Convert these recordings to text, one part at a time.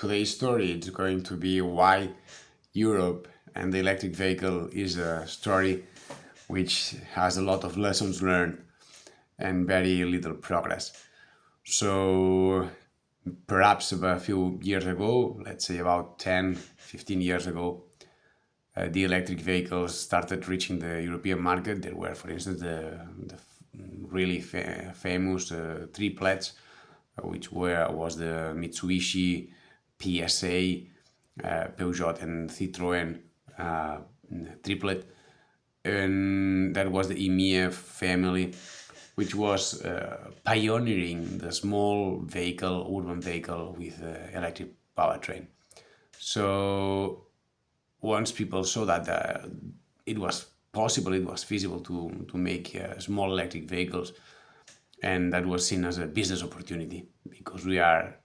today's story is going to be why Europe and the electric vehicle is a story which has a lot of lessons learned and very little progress. So perhaps a few years ago, let's say about 10, 15 years ago, the electric vehicles started reaching the European market. There were, for instance, the really famous triplets, which was the Mitsubishi, PSA, Peugeot, and Citroën uh, triplet, and that was the EMEA family, which was pioneering the small vehicle, urban vehicle with electric powertrain. So once people saw that it was possible, it was feasible to make small electric vehicles, and that was seen as a business opportunity because we are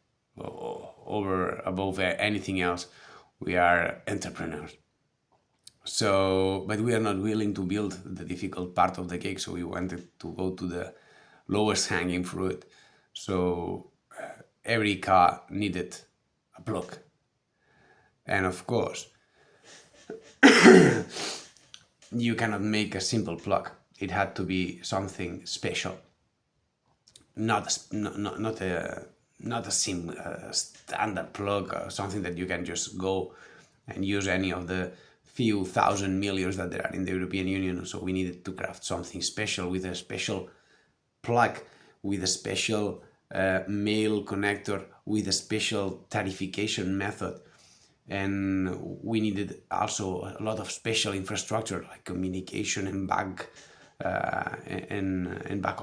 above anything else, we are entrepreneurs. So, but we are not willing to build the difficult part of the cake, so we wanted to go to the lowest hanging fruit. So every car needed a plug, and of course you cannot make a simple plug. It had to be something special, not a standard plug, or something that you can just go and use any of the few thousand millions that there are in the European Union. So we needed to craft something special with a special plug, with a special male connector, with a special tarification method. And we needed also a lot of special infrastructure like communication and back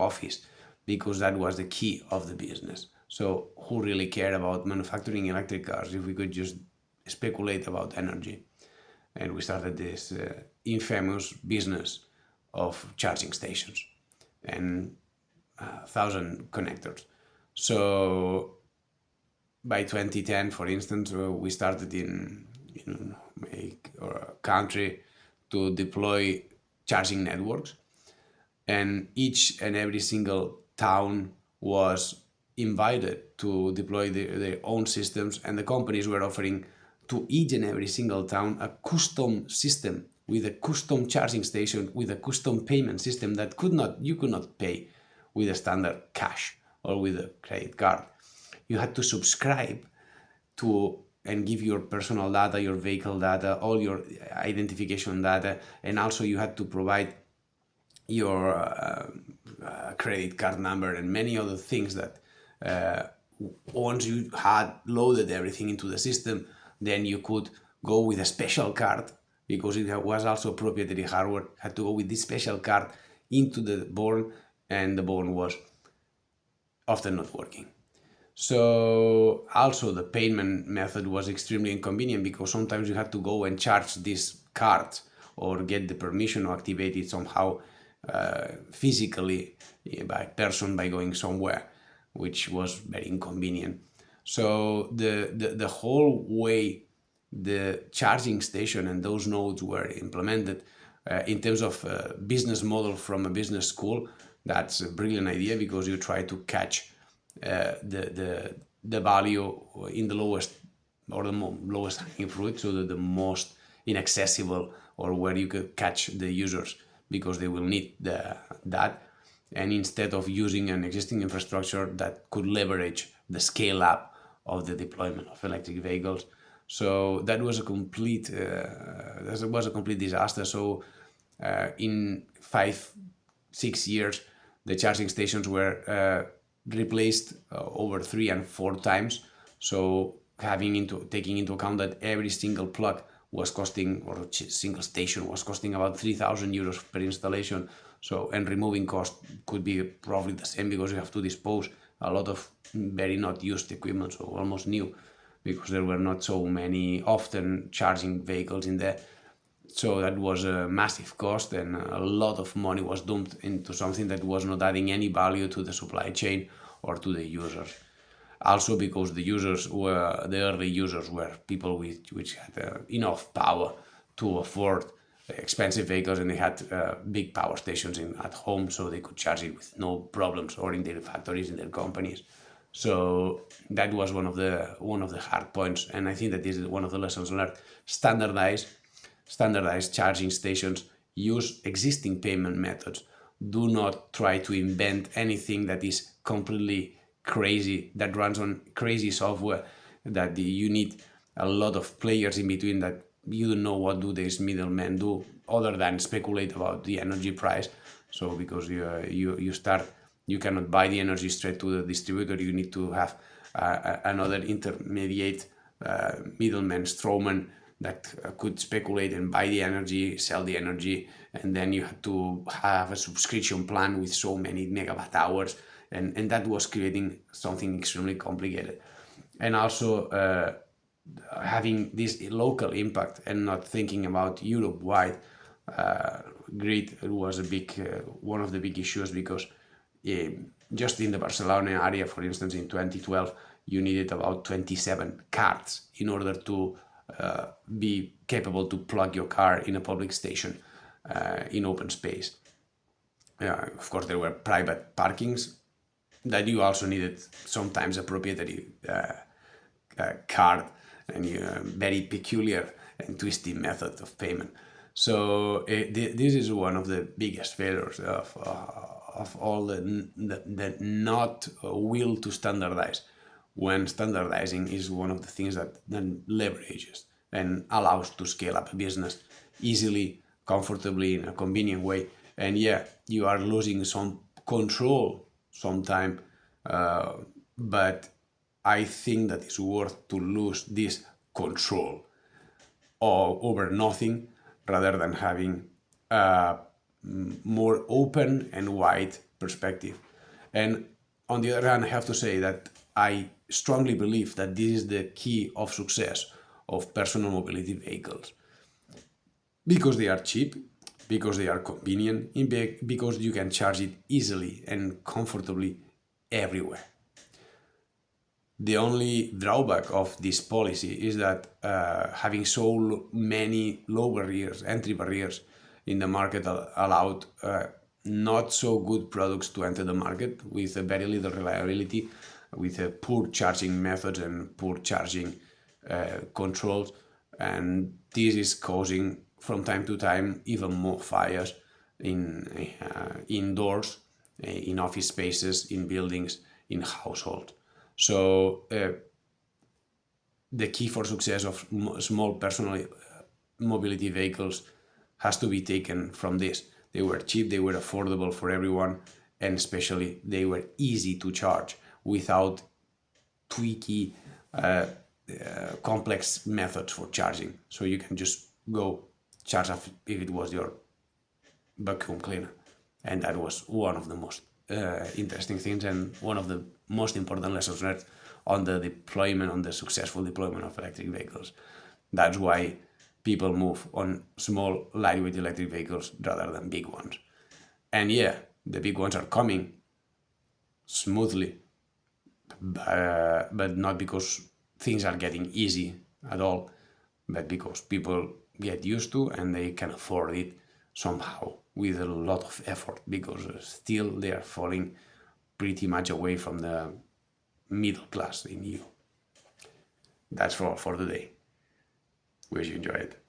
office, because that was the key of the business. So who really cared about manufacturing electric cars if we could just speculate about energy? And we started this infamous business of charging stations and 1,000 connectors. So by 2010, for instance, we started in a country to deploy charging networks, and each and every single town was invited to deploy their own systems, and the companies were offering to each and every single town a custom system with a custom charging station with a custom payment system that you could not pay with a standard cash or with a credit card. You had to subscribe to and give your personal data, your vehicle data, all your identification data, and also you had to provide your credit card number and many other things that once you had loaded everything into the system, then you could go with a special card, because it was also proprietary hardware, had to go with this special card into the born, and the born was often not working. So also the payment method was extremely inconvenient, because sometimes you had to go and charge this card or get the permission to activate it somehow physically by person by going somewhere, which was very inconvenient. So the whole way the charging station and those nodes were implemented in terms of business model from a business school, that's a brilliant idea, because you try to catch the value in the lowest or the lowest hanging fruit, so that the most inaccessible, or where you could catch the users, because they will need that. And instead of using an existing infrastructure that could leverage the scale up of the deployment of electric vehicles. So that was a complete disaster. So in 5-6 years, the charging stations were replaced over 3 and 4 times. So taking into account that every single plug was costing, or single station was costing about 3,000 euros per installation. So, and removing cost could be probably the same, because you have to dispose a lot of very not used equipment, so almost new, because there were not so many often charging vehicles in there. So that was a massive cost, and a lot of money was dumped into something that was not adding any value to the supply chain or to the users. Also because the early users were people which had enough power to afford expensive vehicles, and they had big power stations at home, so they could charge it with no problems, or in their factories, in their companies. So that was one of the hard points, and I think that this is one of the lessons learned. Standardize charging stations, use existing payment methods. Do not try to invent anything that is completely crazy, that runs on crazy software, that you need a lot of players in between, that you don't know what do these middlemen do other than speculate about the energy price. So because you cannot buy the energy straight to the distributor, you need to have another intermediate middleman, strawman, that could speculate and buy the energy, sell the energy, and then you have to have a subscription plan with so many megawatt hours, and that was creating something extremely complicated. And also having this local impact and not thinking about Europe-wide grid was one of the big issues, because just in the Barcelona area, for instance, in 2012, you needed about 27 cards in order to be capable to plug your car in a public station in open space. Of course, there were private parkings that you also needed sometimes a proprietary card, and very peculiar and twisty method of payment. So this is one of the biggest failures of all the not will to standardize, when standardizing is one of the things that then leverages and allows to scale up a business easily, comfortably, in a convenient way. And you are losing some control sometime, but I think that it's worth to lose this control over nothing, rather than having a more open and wide perspective. And on the other hand, I have to say that I strongly believe that this is the key of success of personal mobility vehicles, because they are cheap, because they are convenient, because you can charge it easily and comfortably everywhere. The only drawback of this policy is that having so many low barriers, entry barriers in the market, allowed not so good products to enter the market with very little reliability, with poor charging methods and poor charging controls. And this is causing from time to time even more fires indoors, in office spaces, in buildings, in households. So the key for success of small personal mobility vehicles has to be taken from this. They were cheap, they were affordable for everyone, and especially they were easy to charge without tweaky, complex methods for charging. So you can just go charge up if it was your vacuum cleaner. And that was one of the most interesting things, and one of the most important lessons learned on the successful deployment of electric vehicles. That's why people move on small, lightweight electric vehicles rather than big ones. And the big ones are coming smoothly, but not because things are getting easy at all, but because people get used to and they can afford it somehow with a lot of effort, because still they are falling pretty much away from the middle class in EU. That's all for today. Wish you enjoyed it.